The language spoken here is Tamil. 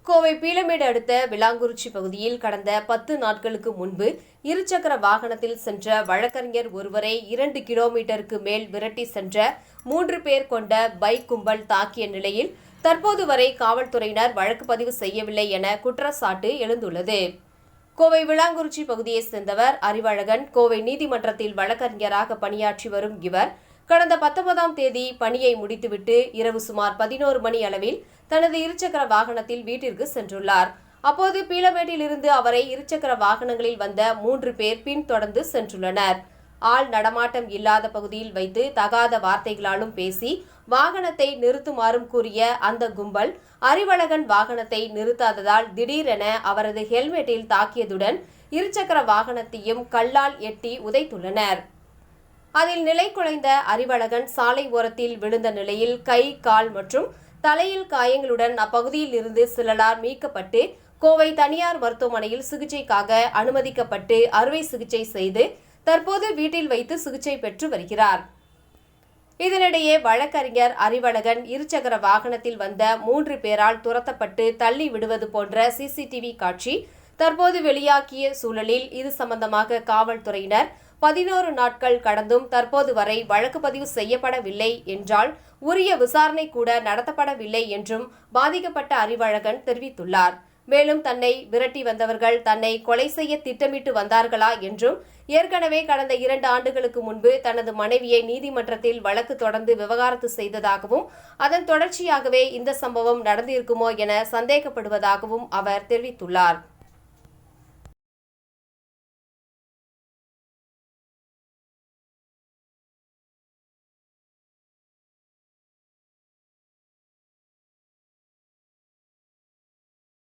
கோவை பீளமேடு அடுத்த விளாங்குறிச்சி பகுதியில் கடந்த 10 நாட்களுக்கு முன்பு இருசக்கர வாகனத்தில் சென்ற வழக்கறிஞர் ஒருவரை 2 கிலோமீட்டருக்கு மேல் விரட்டி சென்ற 3 பேர் கொண்ட பைக் கும்பல் தாக்கிய நிலையில் தற்போது வரை காவல்துறையினர் வழக்கு பதிவு செய்யவில்லை என குற்றச்சாட்டு எழுந்துள்ளது. கோவை விளாங்குறிச்சி பகுதியைச் சேர்ந்தவர் அறிவழகன். கோவை நீதிமன்றத்தில் வழக்கறிஞராக பணியாற்றி வரும் இவர் கடந்த 19ஆம் தேதி பணியை முடித்துவிட்டு இரவு சுமார் 11 மணி அளவில் தனது இருசக்கர வாகனத்தில் வீட்டிற்கு சென்றுள்ளார். அப்போது பீளமேட்டில் இருந்து அவரை இருசக்கர வாகனங்களில் வந்த 3 பேர் பின்தொடர்ந்து சென்றுள்ளனர். ஆள் நடமாட்டம் இல்லாத பகுதியில் வைத்து தகாத வார்த்தைகளாலும் பேசி வாகனத்தை நிறுத்துமாறும் கூறிய அந்த கும்பல் அறிவழகன் வாகனத்தை நிறுத்தாததால் திடீரென அவரது ஹெல்மெட்டில் தாக்கியதுடன் இருசக்கர வாகனத்தையும் கல்லால் எட்டி உதைத்துள்ளனர். அதில் நிலை குலைந்த அறிவழகன் சாலை ஓரத்தில் விழுந்த நிலையில் கை, கால் மற்றும் தலையில் காயங்களுடன் அப்பகுதியில் இருந்து சிலரால் மீட்கப்பட்டு கோவை தனியார் மருத்துவமனையில் சிகிச்சைக்காக அனுமதிக்கப்பட்டு அறுவை சிகிச்சை செய்து தற்போது வீட்டில் வைத்து சிகிச்சை பெற்று வருகிறார். இதனிடையே வழக்கறிஞர் அறிவழகன் இருசக்கர வாகனத்தில் வந்த 3 பேரால் துரத்தப்பட்டு தள்ளி விடுவது போன்ற சிசிடிவி காட்சி தற்போது வெளியாகிய சூழலில் இது சம்பந்தமாக காவல்துறையினர் 11 நாட்கள் கடந்தும் தற்போது வரை வழக்கு பதிவு செய்யப்படவில்லை என்றால் உரிய விசாரணை கூட நடத்தப்படவில்லை என்றும் பாதிக்கப்பட்ட அறிவழகன் தெரிவித்துள்ளார். மேலும் தன்னை விரட்டி வந்தவர்கள் தன்னை கொலை செய்ய திட்டமிட்டு வந்தார்களா என்றும் ஏற்கனவே கடந்த 2 ஆண்டுகளுக்கு முன்பு தனது மனைவியை நீதிமன்றத்தில் வழக்கு தொடர்ந்து விவகாரத்து செய்ததாகவும் அதன் தொடர்ச்சியாகவே இந்த சம்பவம் நடந்திருக்குமோ என சந்தேகப்படுவதாகவும் அவர் தெரிவித்துள்ளார்.